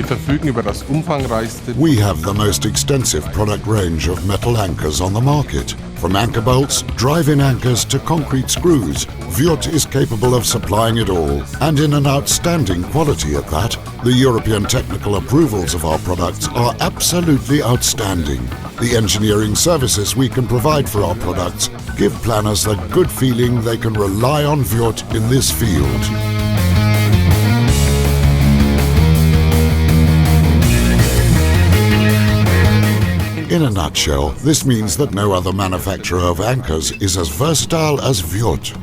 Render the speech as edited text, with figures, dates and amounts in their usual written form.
verfügen über das umfangreichste. We have the most extensive product range of metal anchors on the market. From anchor bolts, drive-in anchors to concrete screws, Wurth is capable of supplying it all, and in an outstanding quality at that. The European technical approvals of our products are absolutely outstanding. The engineering services we can provide for our products give planners the good feeling they can rely on Wurth in this field. In a nutshell, this means that no other manufacturer of anchors is as versatile as Wurth.